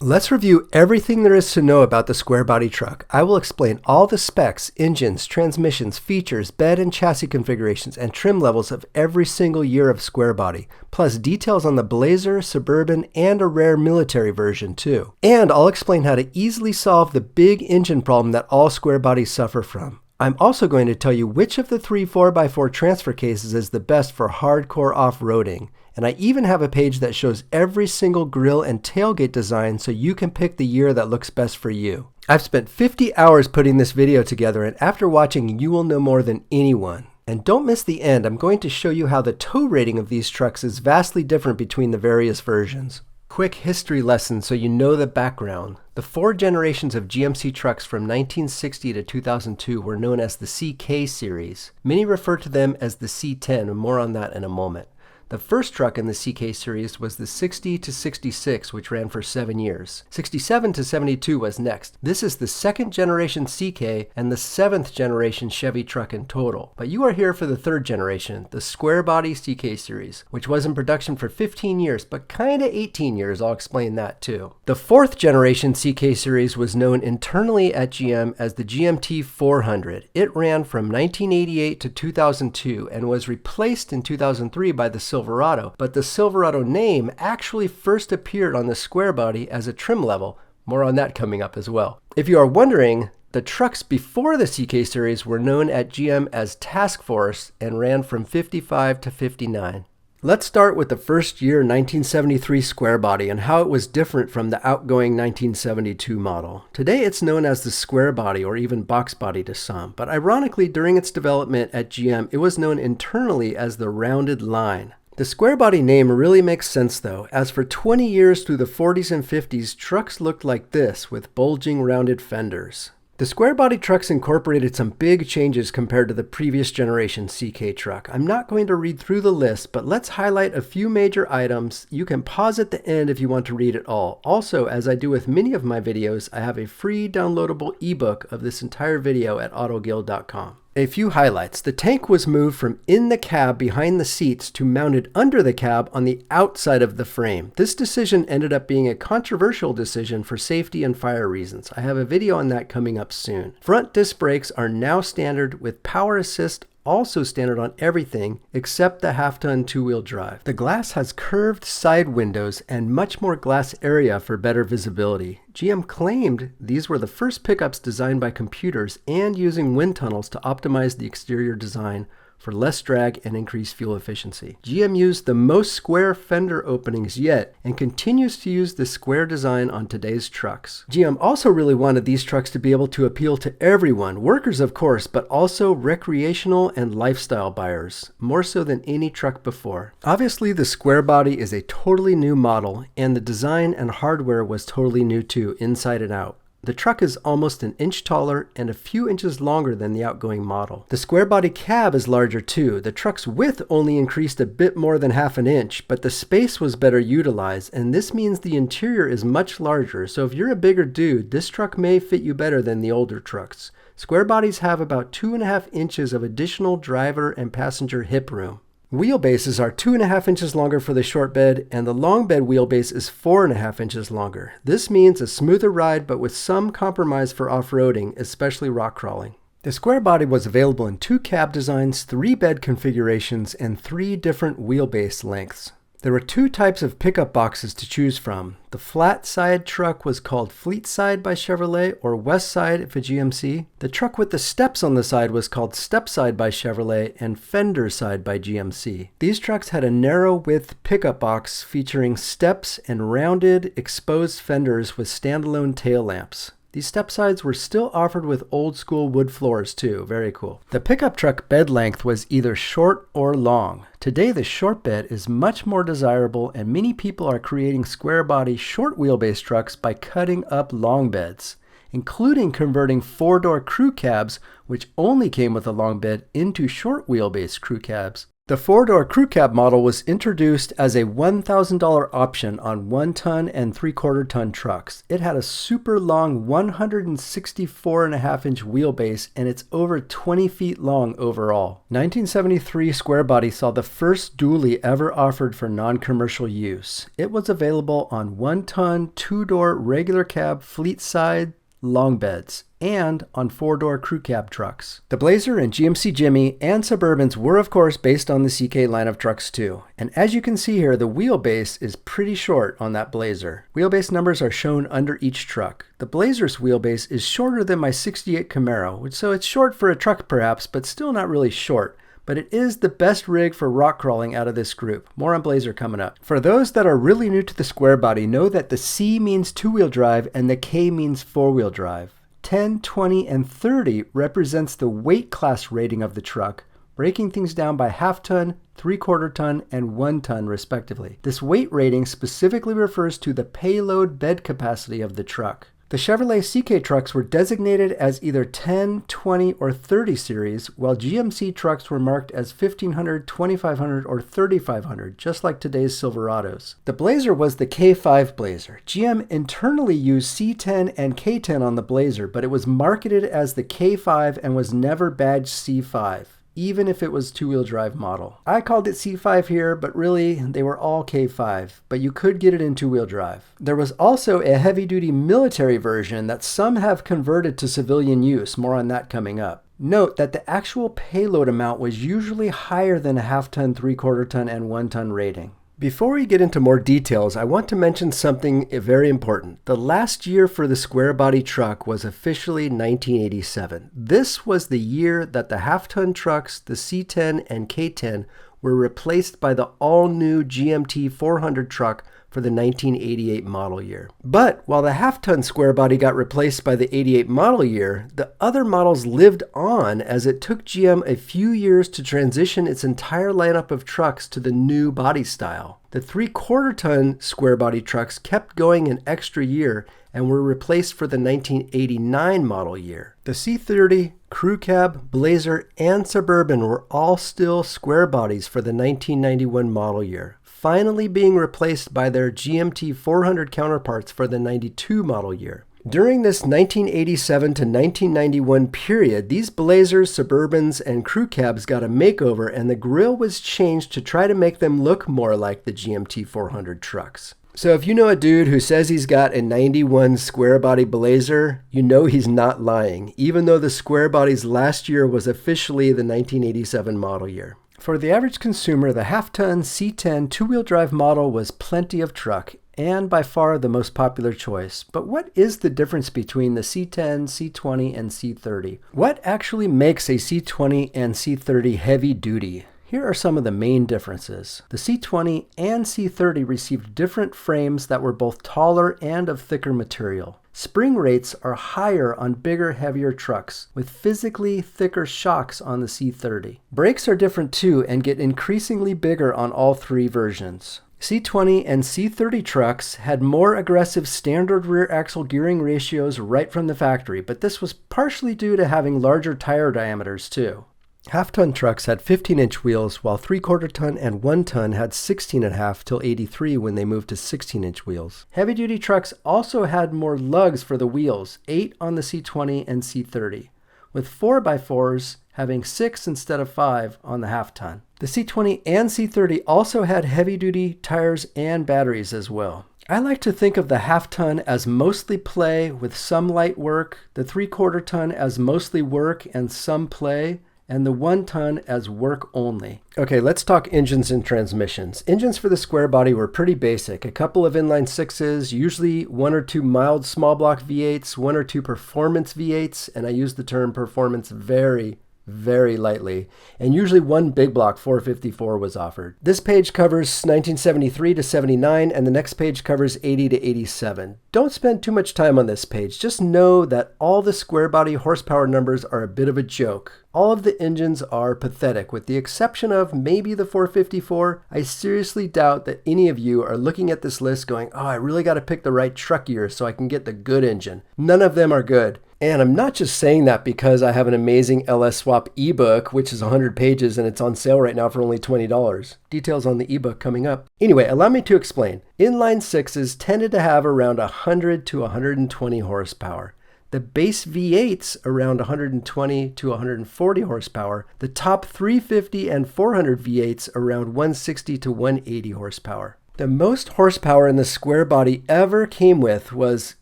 Let's review everything there is to know about the square body truck. I will explain all the specs, engines, transmissions, features, bed and chassis configurations, and trim levels of every single year of square body, plus details on the Blazer, Suburban, and a rare military version too. And I'll explain how to easily solve the big engine problem that all square bodies suffer from. I'm also going to tell you which of the three 4x4 transfer cases is the best for hardcore off-roading. And I even have a page that shows every single grille and tailgate design so you can pick the year that looks best for you. I've spent 50 hours putting this video together, and after watching, you will know more than anyone. And don't miss the end. I'm going to show you how the tow rating of these trucks is vastly different between the various versions. Quick history lesson so you know the background. The 4 generations of GMC trucks from 1960 to 2002 were known as the CK series. Many refer to them as the C10, and more on that in a moment. The first truck in the CK series was the 60 to 66, which ran for 7 years. 67 to 72 was next. This is the 2nd generation CK and the 7th generation Chevy truck in total. But you are here for the 3rd generation, the square body CK series, which was in production for 15 years, but kinda 18 years. I'll explain that too. The 4th generation CK series was known internally at GM as the GMT 400. It ran from 1988 to 2002 and was replaced in 2003 by the Silverado, but the Silverado name actually first appeared on the square body as a trim level. More on that coming up as well. If you are wondering, the trucks before the CK series were known at GM as Task Force and ran from 55 to 59. Let's start with the first year 1973 square body and how it was different from the outgoing 1972 model. Today it's known as the square body or even box body to some, but ironically during its development at GM it was known internally as the rounded line. The square body name really makes sense though, as for 20 years through the 40s and 50s trucks looked like this with bulging rounded fenders. The square body trucks incorporated some big changes compared to the previous generation CK truck. I'm not going to read through the list, but let's highlight a few major items. You can pause at the end if you want to read it all. Also, as I do with many of my videos, I have a free downloadable ebook of this entire video at autogild.com. A few highlights. The tank was moved from in the cab behind the seats to mounted under the cab on the outside of the frame. This decision ended up being a controversial decision for safety and fire reasons. I have a video on that coming up soon. Front disc brakes are now standard with power assist also standard on everything except the half-ton two-wheel drive. The glass has curved side windows and much more glass area for better visibility. GM claimed these were the first pickups designed by computers and using wind tunnels to optimize the exterior design for less drag and increased fuel efficiency. GM used the most square fender openings yet and continues to use the square design on today's trucks. GM also really wanted these trucks to be able to appeal to everyone, workers of course, but also recreational and lifestyle buyers, more so than any truck before. Obviously the square body is a totally new model and the design and hardware was totally new too, inside and out. The truck is almost an inch taller and a few inches longer than the outgoing model. The square body cab is larger too. The truck's width only increased a bit more than half an inch, but the space was better utilized, and this means the interior is much larger, so if you're a bigger dude, this truck may fit you better than the older trucks. Square bodies have about 2.5 inches of additional driver and passenger hip room. Wheelbases are 2.5 inches longer for the short bed, and the long bed wheelbase is 4.5 inches longer. This means a smoother ride, but with some compromise for off-roading, especially rock crawling. The square body was available in 2 cab designs, 3 bed configurations, and 3 different wheelbase lengths. There were 2 types of pickup boxes to choose from. The flat side truck was called Fleet Side by Chevrolet or West Side for GMC. The truck with the steps on the side was called Step Side by Chevrolet and Fender Side by GMC. These trucks had a narrow width pickup box featuring steps and rounded exposed fenders with standalone tail lamps. These step sides were still offered with old school wood floors too, very cool. The pickup truck bed length was either short or long. Today the short bed is much more desirable and many people are creating square body short wheelbase trucks by cutting up long beds, including converting 4-door crew cabs, which only came with a long bed, into short wheelbase crew cabs. The 4-door crew cab model was introduced as a $1,000 option on 1-ton and 3/4-ton trucks. It had a super long 164.5-inch wheelbase, and it's over 20 feet long overall. 1973 Square Body saw the first dually ever offered for non-commercial use. It was available on 1-ton, 2-door regular cab fleet side long beds, and on 4-door crew cab trucks. The Blazer and GMC Jimmy and Suburbans were of course based on the CK line of trucks too. And as you can see here, the wheelbase is pretty short on that Blazer. Wheelbase numbers are shown under each truck. The Blazer's wheelbase is shorter than my 68 Camaro, so it's short for a truck perhaps, but still not really short. But it is the best rig for rock crawling out of this group. More on Blazer coming up. For those that are really new to the Square Body, know that the C means 2-wheel drive and the K means 4-wheel drive. 10, 20, and 30 represents the weight class rating of the truck, breaking things down by half-ton, 3/4-ton, and 1-ton respectively. This weight rating specifically refers to the payload bed capacity of the truck. The Chevrolet CK trucks were designated as either 10, 20, or 30 series, while GMC trucks were marked as 1500, 2500, or 3500, just like today's Silverados. The Blazer was the K5 Blazer. GM internally used C10 and K10 on the Blazer, but it was marketed as the K5 and was never badged C5. Even if it was 2-wheel drive model. I called it C5 here, but really they were all K5, but you could get it in 2-wheel drive. There was also a heavy-duty military version that some have converted to civilian use, more on that coming up. Note that the actual payload amount was usually higher than a half-ton, 3/4-ton, and 1-ton rating. Before we get into more details, I want to mention something very important. The last year for the Square Body truck was officially 1987. This was the year that the half-ton trucks, the C10 and K10, were replaced by the all-new GMT 400 truck for the 1988 model year. But while the half-ton Square Body got replaced by the 88 model year, the other models lived on as it took GM a few years to transition its entire lineup of trucks to the new body style. The 3/4-ton Square Body trucks kept going an extra year and were replaced for the 1989 model year. The C30, Crew Cab, Blazer, and Suburban were all still Square Bodies for the 1991 model year, finally being replaced by their GMT 400 counterparts for the 92 model year. During this 1987 to 1991 period, these Blazers, Suburbans, and Crew Cabs got a makeover, and the grille was changed to try to make them look more like the GMT 400 trucks. So if you know a dude who says he's got a 91 Square Body Blazer, you know he's not lying, even though the Square Body's last year was officially the 1987 model year. For the average consumer, the half-ton C10 2-wheel drive model was plenty of truck, and by far the most popular choice. But what is the difference between the C10, C20, and C30? What actually makes a C20 and C30 heavy duty? Here are some of the main differences. The C20 and C30 received different frames that were both taller and of thicker material. Spring rates are higher on bigger, heavier trucks, with physically thicker shocks on the C30. Brakes are different too and get increasingly bigger on all three versions. C20 and C30 trucks had more aggressive standard rear axle gearing ratios right from the factory, but this was partially due to having larger tire diameters too. Half-ton trucks had 15-inch wheels, while 3/4-ton and 1-ton had 16.5 till 83 when they moved to 16-inch wheels. Heavy-duty trucks also had more lugs for the wheels, 8 on the C20 and C30, with 4x4s having 6 instead of 5 on the half-ton. The C20 and C30 also had heavy-duty tires and batteries as well. I like to think of the half-ton as mostly play with some light work, the 3/4-ton as mostly work and some play, and the 1-ton as work only. Okay, let's talk engines and transmissions. Engines for the Square Body were pretty basic. A couple of inline sixes, usually 1 or 2 mild small block V8s, 1 or 2 performance V8s, and I use the term performance very lightly, and usually 1 big block 454 was offered. This page covers 1973 to 79, and the next page covers 80 to 87. Don't spend too much time on this page. Just know that all the Square Body horsepower numbers are a bit of a joke. All of the engines are pathetic, with the exception of maybe the 454. I seriously doubt that any of you are looking at this list going, oh, I really got to pick the right truck year so I can get the good engine. None of them are good. And I'm not just saying that because I have an amazing LS Swap ebook, which is 100 pages and it's on sale right now for only $20. Details on the ebook coming up. Anyway, allow me to explain. Inline sixes tended to have around 100 to 120 horsepower. The base V8s around 120 to 140 horsepower. The top 350 and 400 V8s around 160 to 180 horsepower. The most horsepower in the square body ever came with was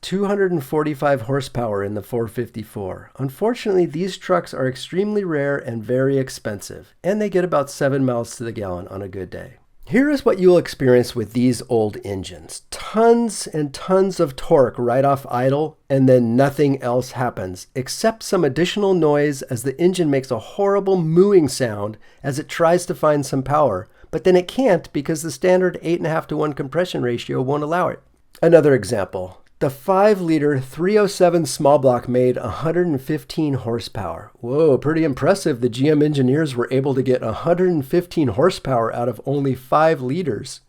245 horsepower in the 454. Unfortunately, these trucks are extremely rare and very expensive, and they get about 7 miles to the gallon on a good day. Here is what you'll experience with these old engines. Tons and tons of torque right off idle, and then nothing else happens, except some additional noise as the engine makes a horrible mooing sound as it tries to find some power. But then it can't because the standard 8.5 to 1 compression ratio won't allow it. Another example, the 5-liter 307 small block made 115 horsepower. Whoa, pretty impressive. The GM engineers were able to get 115 horsepower out of only 5 liters.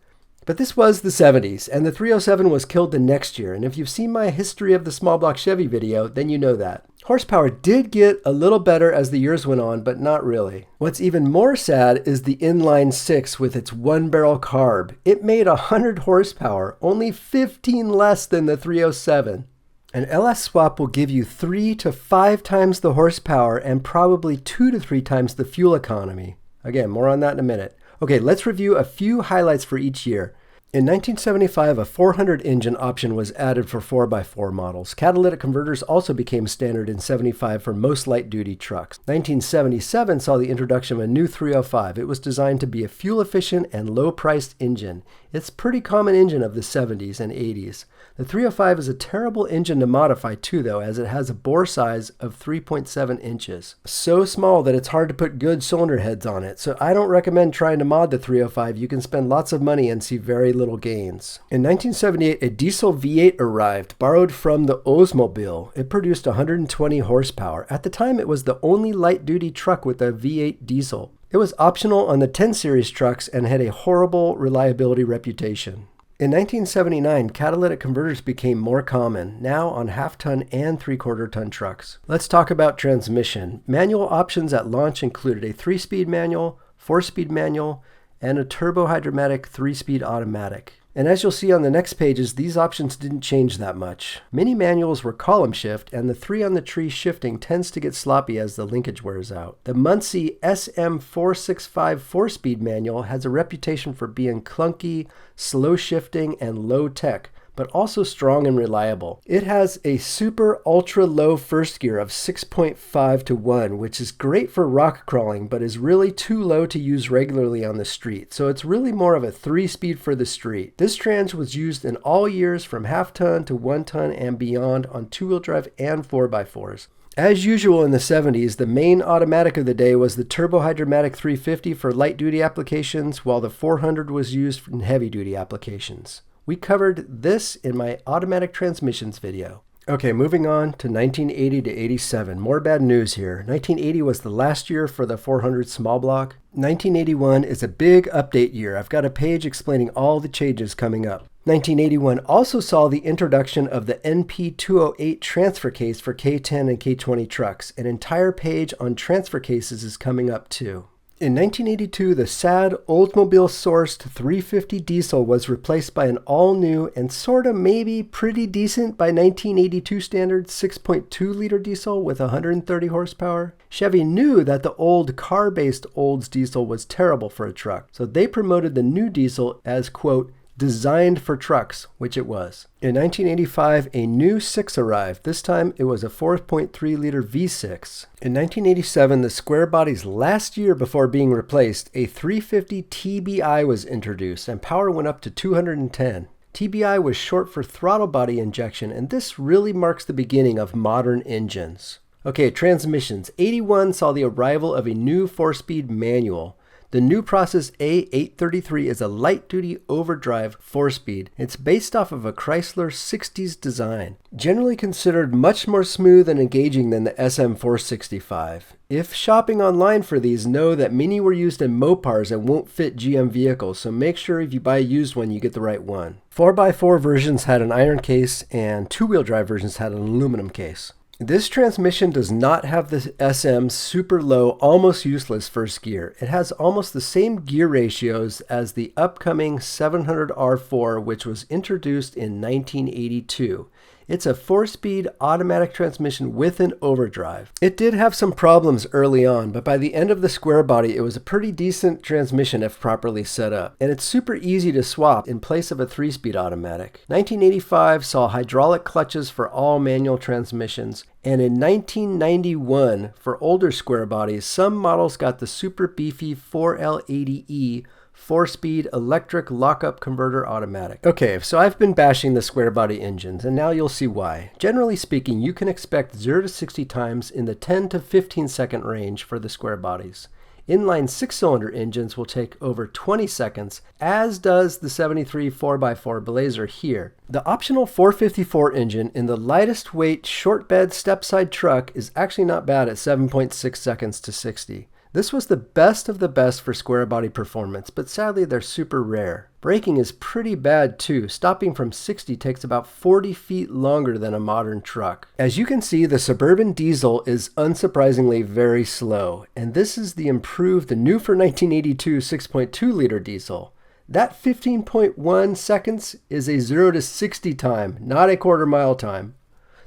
But this was the 70s, and the 307 was killed the next year. And if you've seen my history of the small block Chevy video, then you know that. Horsepower did get a little better as the years went on, but not really. What's even more sad is the inline 6 with its 1-barrel carb. It made 100 horsepower, only 15 less than the 307. An LS swap will give you 3 to 5 times the horsepower and probably 2 to 3 times the fuel economy. Again, more on that in a minute. Okay, let's review a few highlights for each year. In 1975, a 400 engine option was added for 4x4 models. Catalytic converters also became standard in 75 for most light-duty trucks. 1977 saw the introduction of a new 305. It was designed to be a fuel-efficient and low-priced engine. It's a pretty common engine of the 70s and 80s. The 305 is a terrible engine to modify too, though, as it has a bore size of 3.7 inches. So small that it's hard to put good cylinder heads on it, so I don't recommend trying to mod the 305. You can spend lots of money and see very little gains. In 1978, a diesel V8 arrived, borrowed from the Oldsmobile. It produced 120 horsepower. At the time, it was the only light-duty truck with a V8 diesel. It was optional on the 10 series trucks and had a horrible reliability reputation. In 1979, catalytic converters became more common, now on half-ton and 3/4-ton trucks. Let's talk about transmission. Manual options at launch included a 3-speed manual, 4-speed manual, and a turbo-hydromatic 3-speed automatic. And as you'll see on the next pages, these options didn't change that much. Many manuals were column shift, and the 3-on-the-tree shifting tends to get sloppy as the linkage wears out. The Muncie SM465 4-speed manual has a reputation for being clunky, slow shifting, and low tech, but also strong and reliable. It has a super ultra low first gear of 6.5 to 1, which is great for rock crawling, but is really too low to use regularly on the street. So it's really more of a 3-speed for the street. This trans was used in all years from half-ton to 1-ton and beyond on 2-wheel drive and 4x4s. As usual in the 70s, the main automatic of the day was the turbo-hydromatic 350 for light-duty applications, while the 400 was used in heavy-duty applications. We covered this in my automatic transmissions video. Okay, moving on to 1980 to 87. More bad news here. 1980 was the last year for the 400 small block. 1981 is a big update year. I've got a page explaining all the changes coming up. 1981 also saw the introduction of the NP208 transfer case for K10 and K20 trucks. An entire page on transfer cases is coming up too. In 1982, the sad Oldsmobile-sourced 350 diesel was replaced by an all-new and sorta maybe pretty decent by 1982 standards 6.2-liter diesel with 130 horsepower. Chevy knew that the old car-based Olds diesel was terrible for a truck, so they promoted the new diesel as, quote, designed for trucks, which it was. In 1985, a new 6 arrived. This time, it was a 4.3-liter V6. In 1987, the square body's last year before being replaced, a 350 TBI was introduced, and power went up to 210. TBI was short for throttle body injection, and this really marks the beginning of modern engines. Okay, transmissions. 81 saw the arrival of a new 4-speed manual. The new Process A833 is a light-duty overdrive 4-speed. It's based off of a Chrysler 60s design. Generally considered much more smooth and engaging than the SM465. If shopping online for these, know that many were used in Mopars and won't fit GM vehicles, so make sure if you buy a used one, you get the right one. 4x4 versions had an iron case and 2-wheel drive versions had an aluminum case. This transmission does not have the SM super low, almost useless first gear. It has almost the same gear ratios as the upcoming 700R4, which was introduced in 1982. It's a 4-speed automatic transmission with an overdrive. It did have some problems early on, but by the end of the square body, it was a pretty decent transmission if properly set up. And it's super easy to swap in place of a 3-speed automatic. 1985 saw hydraulic clutches for all manual transmissions. And in 1991, for older square bodies, some models got the super beefy 4L80E 4-speed electric lockup converter automatic. Okay, so I've been bashing the square body engines, and now you'll see why. Generally speaking, you can expect 0 to 60 times in the 10 to 15 second range for the square bodies. Inline 6-cylinder engines will take over 20 seconds, as does the 73 4x4 Blazer here. The optional 454 engine in the lightest weight short bed stepside truck is actually not bad at 7.6 seconds to 60. This was the best of the best for square body performance, but sadly they're super rare. Braking is pretty bad too. Stopping from 60 takes about 40 feet longer than a modern truck. As you can see, the Suburban diesel is unsurprisingly very slow, and this is the new for 1982 6.2 liter diesel. That 15.1 seconds is a 0 to 60 time, not a quarter mile time.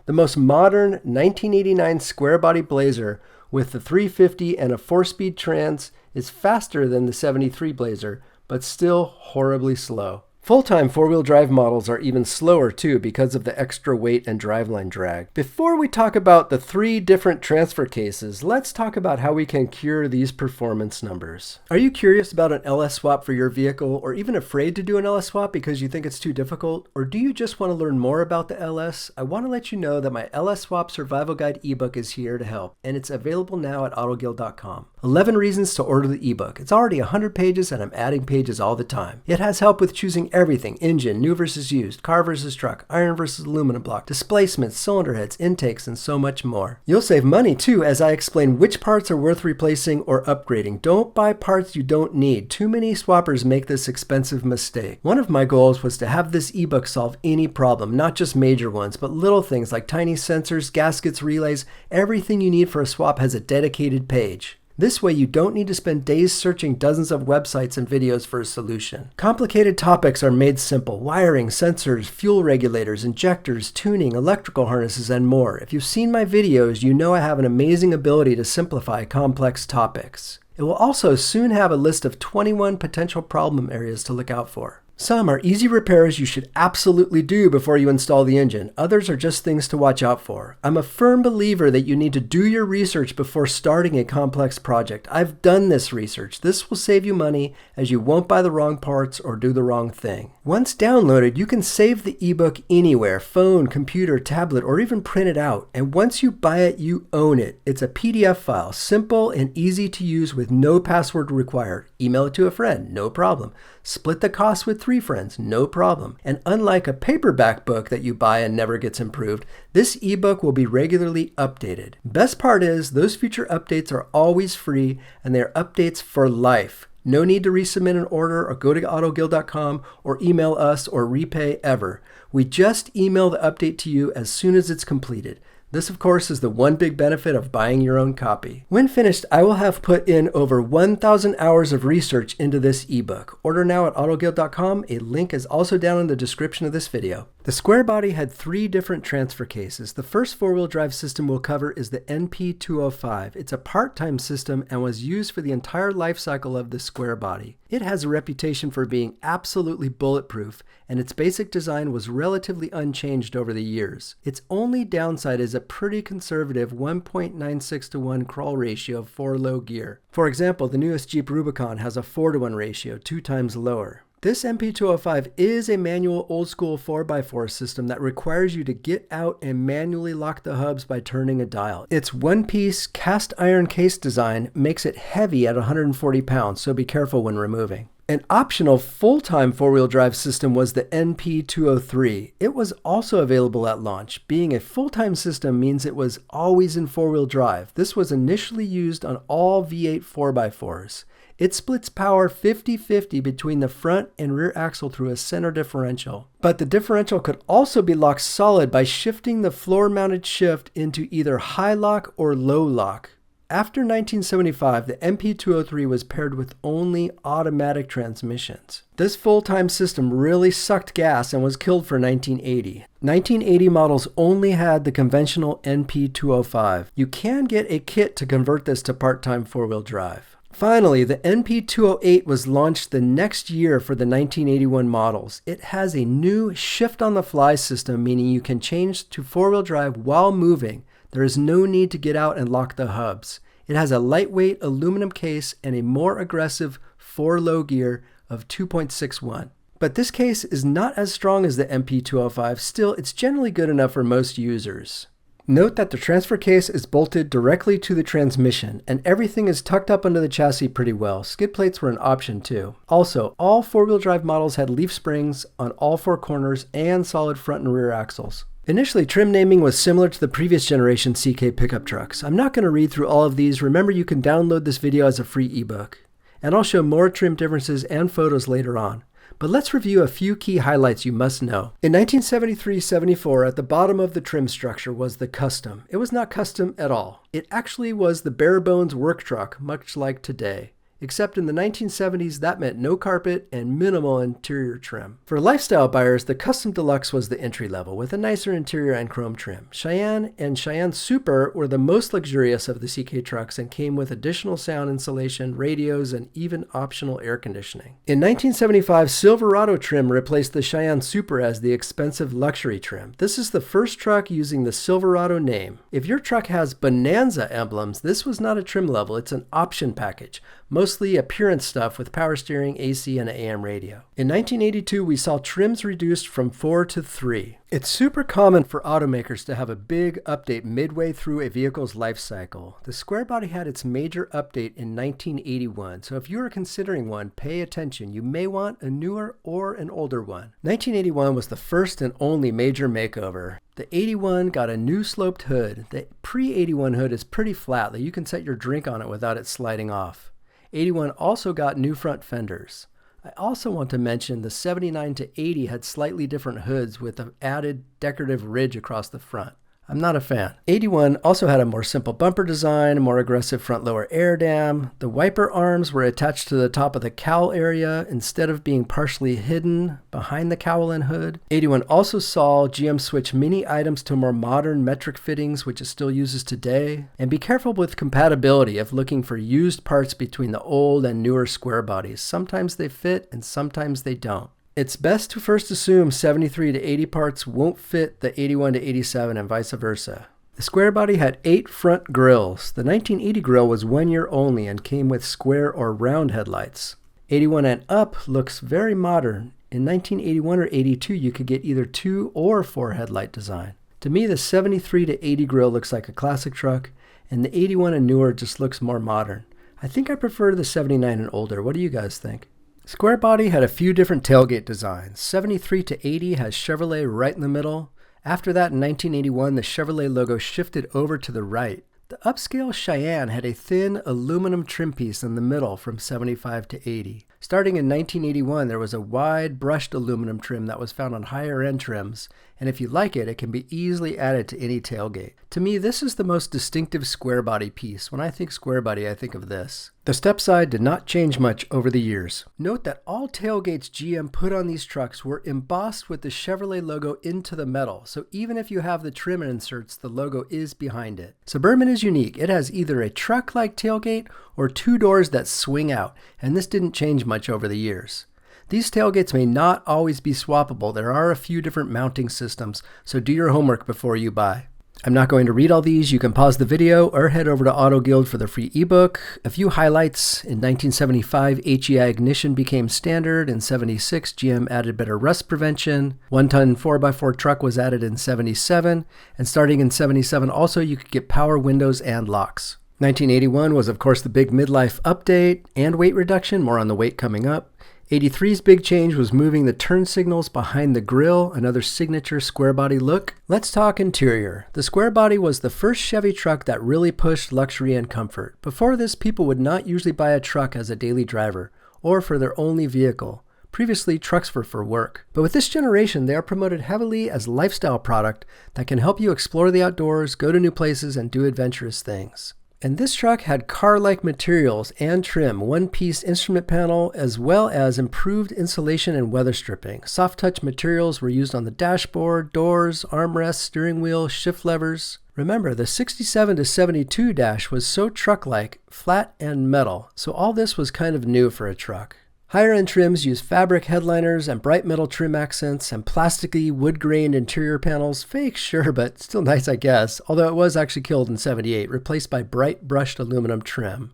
The most modern 1989 square body Blazer with the 350 and a 4-speed trans is faster than the 73 Blazer, but still horribly slow. Full-time four-wheel drive models are even slower too because of the extra weight and driveline drag. Before we talk about the 3 different transfer cases, let's talk about how we can cure these performance numbers. Are you curious about an LS swap for your vehicle, or even afraid to do an LS swap because you think it's too difficult? Or do you just want to learn more about the LS? I want to let you know that my LS Swap Survival Guide ebook is here to help, and it's available now at autogild.com. 11 reasons to order the ebook. It's already 100 pages and I'm adding pages all the time. It has help with choosing everything: engine, new versus used, car versus truck, iron versus aluminum block, displacements, cylinder heads, intakes, and so much more. You'll save money too, as I explain which parts are worth replacing or upgrading. Don't buy parts you don't need. Too many swappers make this expensive mistake. One of my goals was to have this ebook solve any problem, not just major ones, but little things like tiny sensors, gaskets, relays. Everything you need for a swap has a dedicated page. This way you don't need to spend days searching dozens of websites and videos for a solution. Complicated topics are made simple: wiring, sensors, fuel regulators, injectors, tuning, electrical harnesses, and more. If you've seen my videos, you know I have an amazing ability to simplify complex topics. It will also soon have a list of 21 potential problem areas to look out for. Some are easy repairs you should absolutely do before you install the engine. Others are just things to watch out for. I'm a firm believer that you need to do your research before starting a complex project. I've done this research. This will save you money, as you won't buy the wrong parts or do the wrong thing. Once downloaded, you can save the ebook anywhere: phone, computer, tablet, or even print it out. And once you buy it, you own it. It's a PDF file, simple and easy to use with no password required. Email it to a friend, no problem. Split the cost with 3 friends, no problem. And unlike a paperback book that you buy and never gets improved, this ebook will be regularly updated. Best part is, those future updates are always free, and they're updates for life. No need to resubmit an order or go to autogild.com or email us or repay ever. We just email the update to you as soon as it's completed. This, of course, is the one big benefit of buying your own copy. When finished, I will have put in over 1,000 hours of research into this ebook. Order now at autogild.com. A link is also down in the description of this video. The square body had 3 different transfer cases. The first 4-wheel drive system we'll cover is the NP205. It's a part-time system and was used for the entire life cycle of the square body. It has a reputation for being absolutely bulletproof, and its basic design was relatively unchanged over the years. Its only downside is a pretty conservative 1.96 to 1 crawl ratio for low gear. For example, the newest Jeep Rubicon has a 4 to 1 ratio, 2 times lower. This NP205 is a manual old-school 4x4 system that requires you to get out and manually lock the hubs by turning a dial. Its one-piece cast iron case design makes it heavy at 140 pounds, so be careful when removing. An optional full-time four-wheel drive system was the NP203. It was also available at launch. Being a full-time system means it was always in four-wheel drive. This was initially used on all V8 4x4s. It splits power 50-50 between the front and rear axle through a center differential. But the differential could also be locked solid by shifting the floor-mounted shift into either high lock or low lock. After 1975, the NP203 was paired with only automatic transmissions. This full-time system really sucked gas and was killed for 1980. 1980 models only had the conventional NP205. You can get a kit to convert this to part-time four-wheel drive. Finally, the NP208 was launched the next year for the 1981 models. It has a new shift-on-the-fly system, meaning you can change to four-wheel drive while moving. There is no need to get out and lock the hubs. It has a lightweight aluminum case and a more aggressive 4-low gear of 2.61. But this case is not as strong as the NP205. Still, it's generally good enough for most users. Note that the transfer case is bolted directly to the transmission, and everything is tucked up under the chassis pretty well. Skid plates were an option too. Also, all four-wheel drive models had leaf springs on all four corners and solid front and rear axles. Initially, trim naming was similar to the previous generation CK pickup trucks. I'm not going to read through all of these. Remember, you can download this video as a free ebook. And I'll show more trim differences and photos later on. But let's review a few key highlights you must know. In 1973-74, at the bottom of the trim structure was the Custom. It was not custom at all. It actually was the bare bones work truck, much like today. Except in the 1970s, that meant no carpet and minimal interior trim. For lifestyle buyers, the Custom Deluxe was the entry level, with a nicer interior and chrome trim. Cheyenne and Cheyenne Super were the most luxurious of the CK trucks and came with additional sound insulation, radios, and even optional air conditioning. In 1975, Silverado trim replaced the Cheyenne Super as the expensive luxury trim. This is the first truck using the Silverado name. If your truck has Bonanza emblems, this was not a trim level, it's an option package. Mostly appearance stuff with power steering, AC, and an AM radio. In 1982, we saw trims reduced from 4 to 3. It's super common for automakers to have a big update midway through a vehicle's life cycle. The square body had its major update in 1981, so if you are considering one, pay attention. You may want a newer or an older one. 1981 was the first and only major makeover. The 81 got a new sloped hood. The pre-81 hood is pretty flat, that you can set your drink on it without it sliding off. 81 also got new front fenders. I also want to mention the 79 to 80 had slightly different hoods with an added decorative ridge across the front. I'm not a fan. 81 also had a more simple bumper design, a more aggressive front lower air dam. The wiper arms were attached to the top of the cowl area instead of being partially hidden behind the cowl and hood. 81 also saw GM switch many items to more modern metric fittings, which it still uses today. And be careful with compatibility if looking for used parts between the old and newer square bodies. Sometimes they fit and sometimes they don't. It's best to first assume 73 to 80 parts won't fit the 81 to 87 and vice versa. The square body had 8 front grills. The 1980 grill was 1 year only and came with square or round headlights. 81 and up looks very modern. In 1981 or 82, you could get either 2 or 4 headlight design. To me, the 73 to 80 grill looks like a classic truck, and the 81 and newer just looks more modern. I think I prefer the 79 and older. What do you guys think? Square body had a few different tailgate designs. 73 to 80 has Chevrolet right in the middle. After that, in 1981, the Chevrolet logo shifted over to the right. The upscale Cheyenne had a thin aluminum trim piece in the middle from 75 to 80. Starting in 1981, there was a wide brushed aluminum trim that was found on higher end trims, and if you like it, it can be easily added to any tailgate. To me, this is the most distinctive square body piece. When I think square body, I think of this. The step side did not change much over the years. Note that all tailgates GM put on these trucks were embossed with the Chevrolet logo into the metal, so even if you have the trim inserts, the logo is behind it. Suburban is unique. It has either a truck-like tailgate or 2 doors that swing out, and this didn't change much over the years. These tailgates may not always be swappable. There are a few different mounting systems, so do your homework before you buy. I'm not going to read all these. You can pause the video or head over to Auto ɡild for the free ebook. A few highlights. In 1975, HEI ignition became standard. In 76, GM added better rust prevention. 1-ton 4x4 truck was added in 77. And starting in 77 also, you could get power windows and locks. 1981 was of course the big midlife update and weight reduction. More on the weight coming up. '83's big change was moving the turn signals behind the grille, another signature square body look. Let's talk interior. The square body was the first Chevy truck that really pushed luxury and comfort. Before this, people would not usually buy a truck as a daily driver or for their only vehicle. Previously, trucks were for work. But with this generation, they are promoted heavily as a lifestyle product that can help you explore the outdoors, go to new places, and do adventurous things. And this truck had car-like materials and trim, one-piece instrument panel, as well as improved insulation and weather stripping. Soft-touch materials were used on the dashboard, doors, armrests, steering wheel, shift levers. Remember, the 67 to 72 dash was so truck-like, flat and metal, so all this was kind of new for a truck. Higher-end trims use fabric headliners and bright metal trim accents and plasticky wood-grained interior panels. Fake, sure, but still nice, I guess, although it was actually killed in '78, replaced by bright brushed aluminum trim.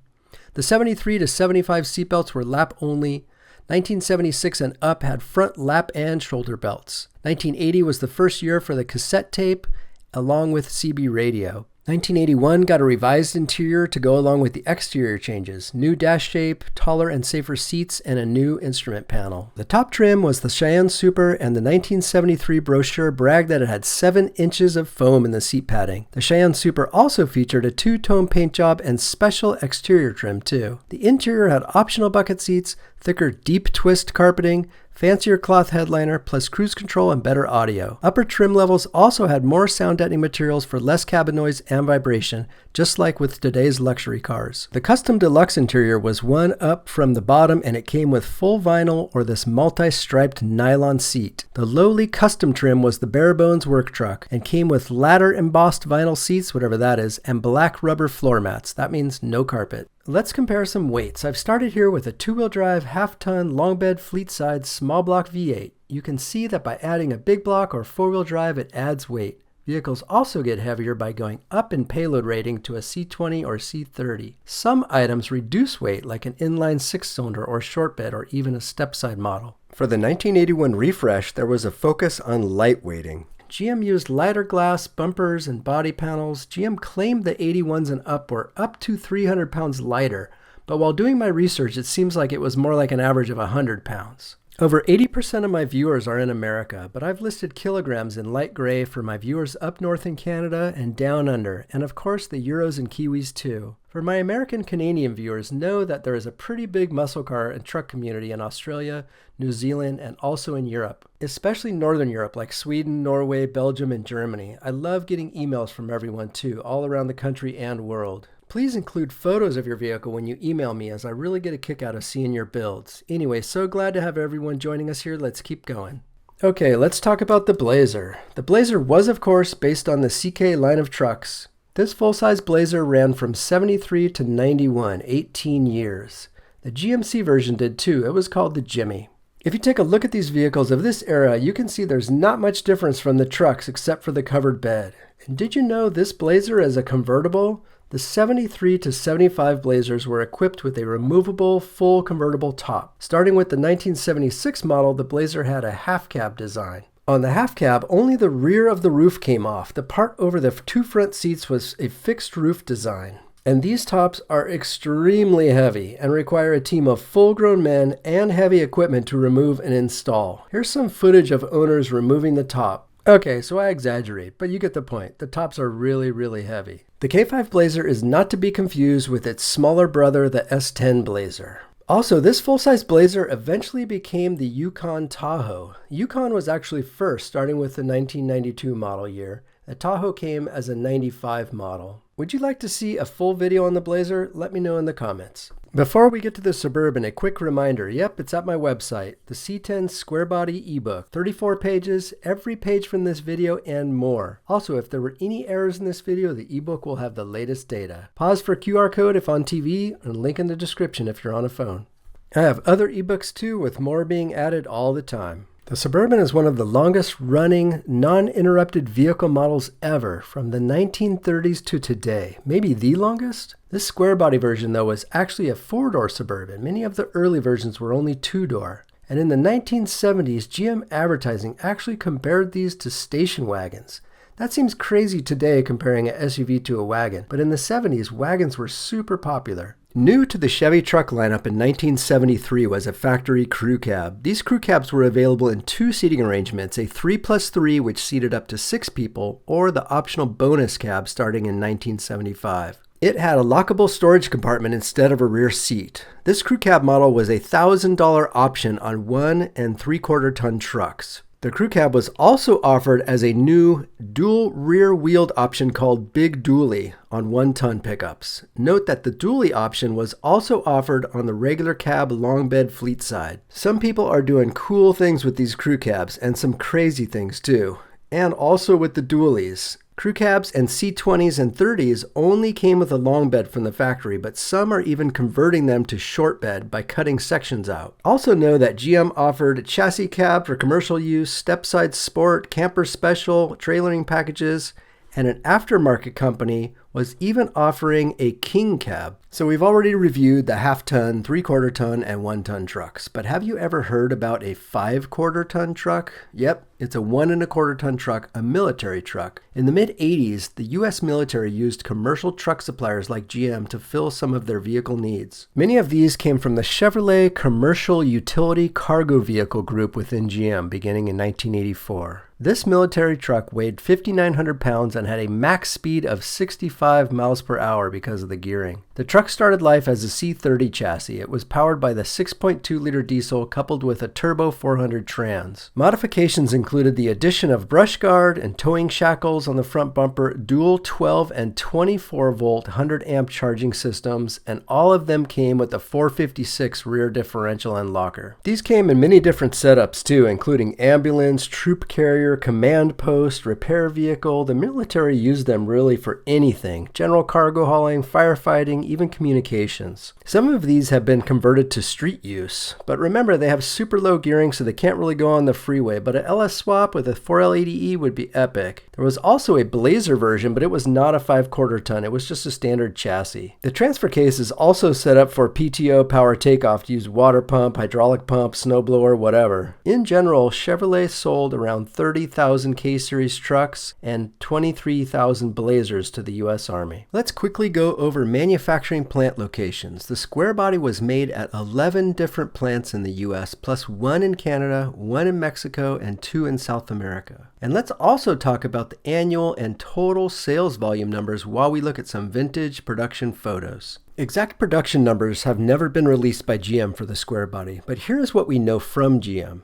The 73 to 75 seatbelts were lap-only. 1976 and up had front lap and shoulder belts. 1980 was the first year for the cassette tape, along with CB radio. 1981 got a revised interior to go along with the exterior changes, new dash shape, taller and safer seats, and a new instrument panel. The top trim was the Cheyenne Super, and the 1973 brochure bragged that it had 7 inches of foam in the seat padding. The Cheyenne Super also featured a 2-tone paint job and special exterior trim too. The interior had optional bucket seats, thicker deep twist carpeting, fancier cloth headliner, plus cruise control and better audio. Upper trim levels also had more sound deadening materials for less cabin noise and vibration, just like with today's luxury cars. The custom deluxe interior was one up from the bottom, and it came with full vinyl or this multi-striped nylon seat. The lowly custom trim was the bare bones work truck and came with ladder embossed vinyl seats, whatever that is, and black rubber floor mats. That means no carpet. Let's compare some weights. I've started here with a 2-wheel drive, half-ton, long bed, fleet side, small block V8. You can see that by adding a big block or 4-wheel drive, it adds weight. Vehicles also get heavier by going up in payload rating to a C20 or C30. Some items reduce weight, like an inline 6-cylinder or short bed, or even a step-side model. For the 1981 refresh, there was a focus on lightweighting. GM used lighter glass, bumpers, and body panels. GM claimed the 81s and up were up to 300 pounds lighter, but while doing my research, it seems like it was more like an average of 100 pounds. Over 80% of my viewers are in America, but I've listed kilograms in light gray for my viewers up north in Canada and down under, and of course the Euros and Kiwis too. For my American-Canadian viewers, know that there is a pretty big muscle car and truck community in Australia, New Zealand, and also in Europe, especially Northern Europe like Sweden, Norway, Belgium, and Germany. I love getting emails from everyone too, all around the country and world. Please include photos of your vehicle when you email me, as I really get a kick out of seeing your builds. Anyway, so glad to have everyone joining us here. Let's keep going. Okay, let's talk about the Blazer. The Blazer was, of course, based on the CK line of trucks. This full-size Blazer ran from 73 to 91, 18 years. The GMC version did too. It was called the Jimmy. If you take a look at these vehicles of this era, you can see there's not much difference from the trucks except for the covered bed. And did you know this Blazer is a convertible? The 73 to 75 Blazers were equipped with a removable, full convertible top. Starting with the 1976 model, the Blazer had a half-cab design. On the half-cab, only the rear of the roof came off. The part over the 2 front seats was a fixed roof design. And these tops are extremely heavy and require a team of full-grown men and heavy equipment to remove and install. Here's some footage of owners removing the top. Okay, so I exaggerate, but you get the point. The tops are really, really heavy. The K5 Blazer is not to be confused with its smaller brother, the S10 Blazer. Also, this full-size Blazer eventually became the Yukon Tahoe. Yukon was actually first, starting with the 1992 model year. The Tahoe came as a 95 model. Would you like to see a full video on the Blazer? Let me know in the comments. Before we get to the Suburban, a quick reminder. Yep, it's at my website, the C10 Square Body eBook. 34 pages, every page from this video and more. Also, if there were any errors in this video, the ebook will have the latest data. Pause for QR code if on TV, and link in the description if you're on a phone. I have other ebooks too, with more being added all the time. The Suburban is one of the longest running, non-interrupted vehicle models ever, from the 1930s to today. Maybe the longest? This square body version, though, was actually a 4-door Suburban. Many of the early versions were only 2-door. And in the 1970s, GM Advertising actually compared these to station wagons. That seems crazy today comparing an SUV to a wagon, but in the 70s, wagons were super popular. New to the Chevy truck lineup in 1973 was a factory crew cab. These crew cabs were available in two seating arrangements, a 3+3 which seated up to 6 people, or the optional bonus cab starting in 1975. It had a lockable storage compartment instead of a rear seat. This crew cab model was a $1,000 option on 1 3/4 ton trucks. The crew cab was also offered as a new dual rear-wheeled option called Big Dually on 1 ton pickups. Note that the dually option was also offered on the regular cab long bed fleet side. Some people are doing cool things with these crew cabs and some crazy things too. And also with the dualies. Crew cabs and C20s and 30s only came with a long bed from the factory, but some are even converting them to short bed by cutting sections out. Also know that GM offered chassis cab for commercial use, step-side sport, camper special, trailering packages, and an aftermarket company was even offering a king cab. So we've already reviewed the half-ton, 3/4 ton, and 1 ton trucks. But have you ever heard about a 5/4 ton truck? Yep, it's a 1 1/4 ton truck, a military truck. In the mid-80s, the US military used commercial truck suppliers like GM to fill some of their vehicle needs. Many of these came from the Chevrolet Commercial Utility Cargo Vehicle group within GM, beginning in 1984. This military truck weighed 5,900 pounds and had a max speed of 65 miles per hour because of the gearing. The truck started life as a C30 chassis. It was powered by the 6.2-liter diesel coupled with a turbo 400 trans. Modifications included the addition of brush guard and towing shackles on the front bumper, dual 12 and 24-volt 100-amp charging systems, and all of them came with a 456 rear differential and locker. These came in many different setups too, including ambulance, troop carrier, command post, repair vehicle. The military used them really for anything: general cargo hauling, firefighting, even communications. Some of these have been converted to street use, but remember they have super low gearing so they can't really go on the freeway, but an LS swap with a 4L80E would be epic. There was also a Blazer version, but it was not a 5/4 ton, it was just a standard chassis. The transfer case is also set up for PTO power takeoff to use water pump, hydraulic pump, snowblower, whatever. In general, Chevrolet sold around 30,000 K-Series trucks and 23,000 Blazers to the US Army. Let's quickly go over manufacturing plant locations. The square body was made at 11 different plants in the US, plus 1 in Canada, 1 in Mexico, and 2 in South America. And let's also talk about the annual and total sales volume numbers while we look at some vintage production photos. Exact production numbers have never been released by GM for the square body, but here is what we know from GM.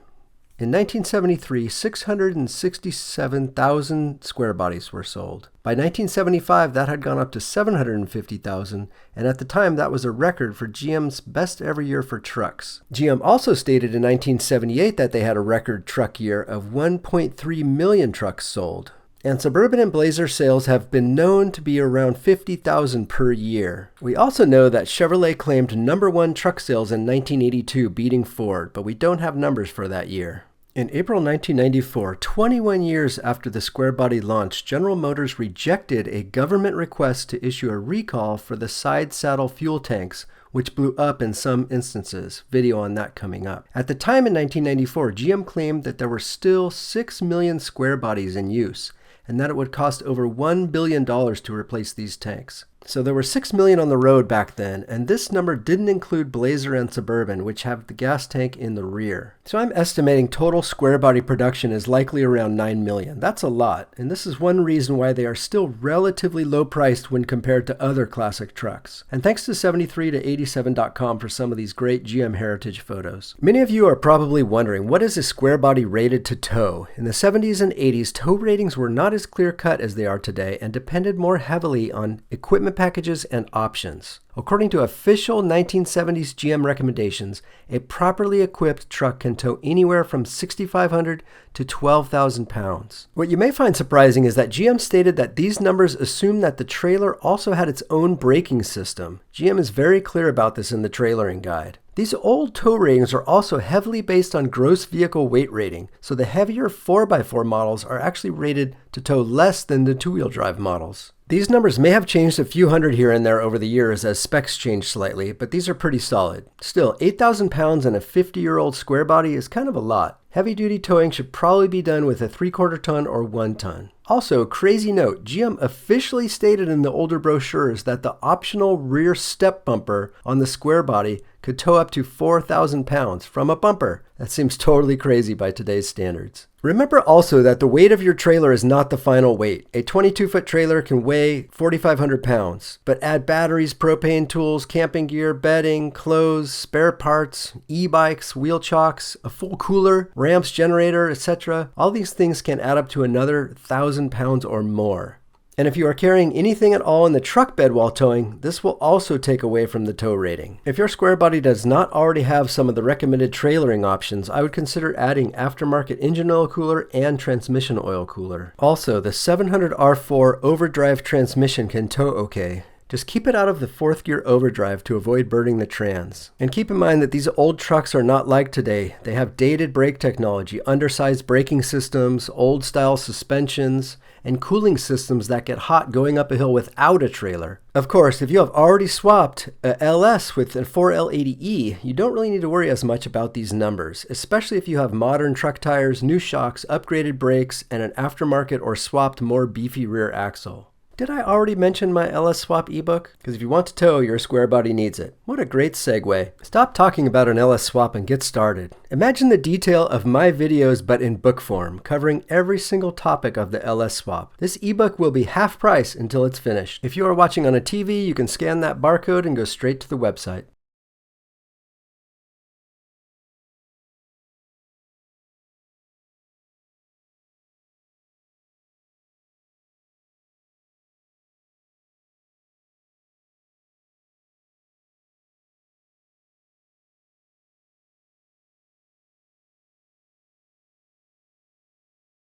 In 1973, 667,000 square bodies were sold. By 1975, that had gone up to 750,000, and at the time that was a record for GM's best ever year for trucks. GM also stated in 1978 that they had a record truck year of 1.3 million trucks sold. And Suburban and Blazer sales have been known to be around 50,000 per year. We also know that Chevrolet claimed #1 truck sales in 1982, beating Ford, but we don't have numbers for that year. In April 1994, 21 years after the square body launch, General Motors rejected a government request to issue a recall for the side saddle fuel tanks, which blew up in some instances. Video on that coming up. At the time in 1994, GM claimed that there were still 6 million square bodies in use, and that it would cost over $1 billion to replace these tanks. So there were 6 million on the road back then, and this number didn't include Blazer and Suburban, which have the gas tank in the rear. So I'm estimating total square body production is likely around 9 million. That's a lot, and this is one reason why they are still relatively low priced when compared to other classic trucks. And thanks to 73to87.com for some of these great GM heritage photos. Many of you are probably wondering, what is a square body rated to tow? In the 70s and 80s, tow ratings were not as clear cut as they are today and depended more heavily on equipment packages and options. According to official 1970s GM recommendations, a properly equipped truck can tow anywhere from 6,500 to 12,000 pounds. What you may find surprising is that GM stated that these numbers assume that the trailer also had its own braking system. GM is very clear about this in the trailering guide. These old tow ratings are also heavily based on gross vehicle weight rating, so the heavier 4x4 models are actually rated to tow less than the two-wheel drive models. These numbers may have changed a few hundred here and there over the years as specs changed slightly, but these are pretty solid. Still, 8,000 pounds in a 50-year-old square body is kind of a lot. Heavy-duty towing should probably be done with a 3/4 ton or 1 ton. Also, crazy note, GM officially stated in the older brochures that the optional rear step bumper on the square body could tow up to 4,000 pounds from a bumper. That seems totally crazy by today's standards. Remember also that the weight of your trailer is not the final weight. A 22-foot trailer can weigh 4,500 pounds, but add batteries, propane tools, camping gear, bedding, clothes, spare parts, e-bikes, wheel chocks, a full cooler, ramps, generator, etc. All these things can add up to another 1,000 pounds or more. And if you are carrying anything at all in the truck bed while towing, this will also take away from the tow rating. If your square body does not already have some of the recommended trailering options, I would consider adding aftermarket engine oil cooler and transmission oil cooler. Also, the 700R4 overdrive transmission can tow okay. Just keep it out of the 4th gear overdrive to avoid burning the trans. And keep in mind that these old trucks are not like today. They have dated brake technology, undersized braking systems, old style suspensions, and cooling systems that get hot going up a hill without a trailer. Of course, if you have already swapped a LS with a 4L80E, you don't really need to worry as much about these numbers, especially if you have modern truck tires, new shocks, upgraded brakes, and an aftermarket or swapped more beefy rear axle. Did I already mention my LS Swap ebook? Because if you want to tow, your square body needs it. What a great segue. Stop talking about an LS Swap and get started. Imagine the detail of my videos but in book form, covering every single topic of the LS Swap. This ebook will be half price until it's finished. If you are watching on a TV, you can scan that barcode and go straight to the website.